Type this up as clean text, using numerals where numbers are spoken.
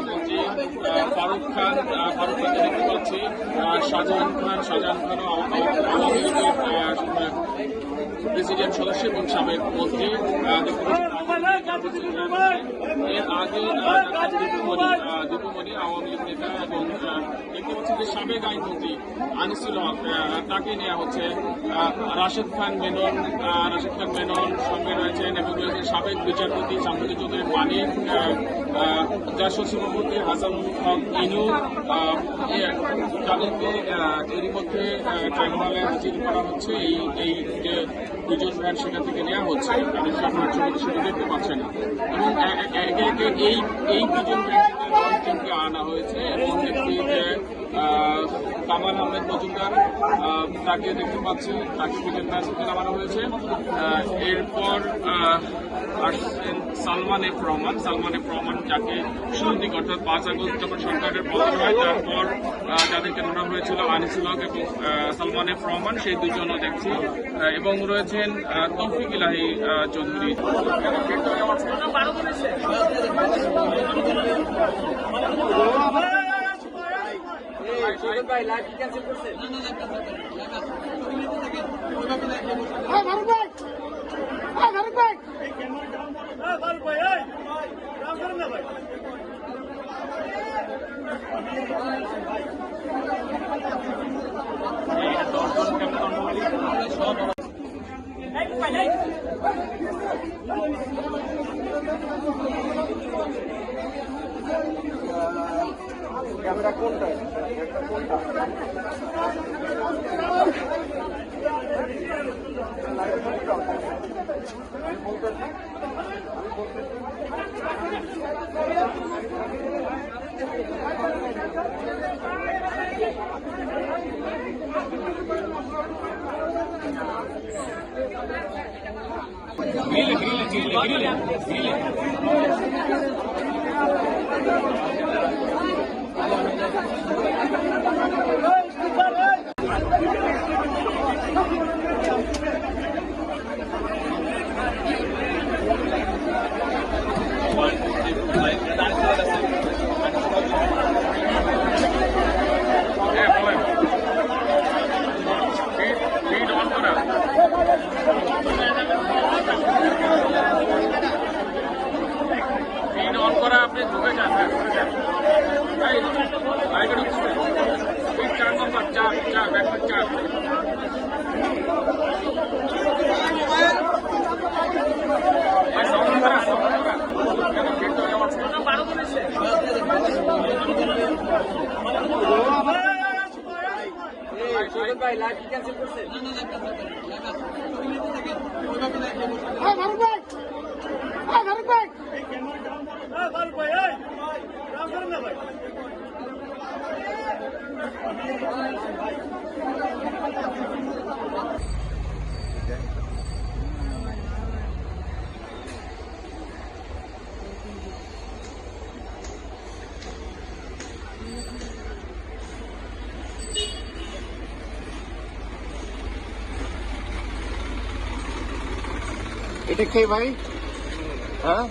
মন্ত্রী ফারুক খানকে দেখতে পাচ্ছি, শাহজাহান খানও আওয়ামী লীগের প্রেসিডেন্ট সদস্য এবং সাবেক মন্ত্রী। এর আগে দীপুমণি আওয়ামী লীগ নেতা এবং দেখতে পাচ্ছি যে সাবেক আইনমন্ত্রী আনিসুল হক, তাকে নেওয়া হচ্ছে। রাশেদ খান মেনন সঙ্গে রয়েছেন এবং রয়েছেন সাবেক বিচারপতি শামসুজ্জামান চৌধুরী মানিক, জাসদ সভাপতি হাসান হক ইনু। তাদেরকে এরই মধ্যে ট্রাইব্যুনালে হাজির করা হচ্ছে। এই যে দুজন ভ্যান সেখান থেকে নেওয়া হচ্ছে, তাদের সামনে সেটা দেখতে পাচ্ছে না এবং একে একে এই দুজন ব্যক্তিকে আনা হয়েছে এবং দেখছি যে কামাল আহমেদ মজুমদার, তাকে দেখতে পাচ্ছি, তাকে দুজন ভ্যান থেকে নামানো হয়েছে। এরপর আসছেন সালমান এফ রহমান, যাকে শুরুর দিক অর্থাৎ 5 আগস্ট যখন সরকারের পতন হয় তারপর যাদেরকে ধরা হয়েছিল আনিসুল হক এবং সালমান এফ রহমান, সেই দুজনও দেখছি এবং রয়েছেন তৌফিক ইলাহি চৌধুরী। ক্যামেরা কোনটা? আপনি ঢুকে যান, চার নম্বর চার ভাই লাইভ ক্যান্সেল করছে। এটা কে ভাই? হ্যাঁ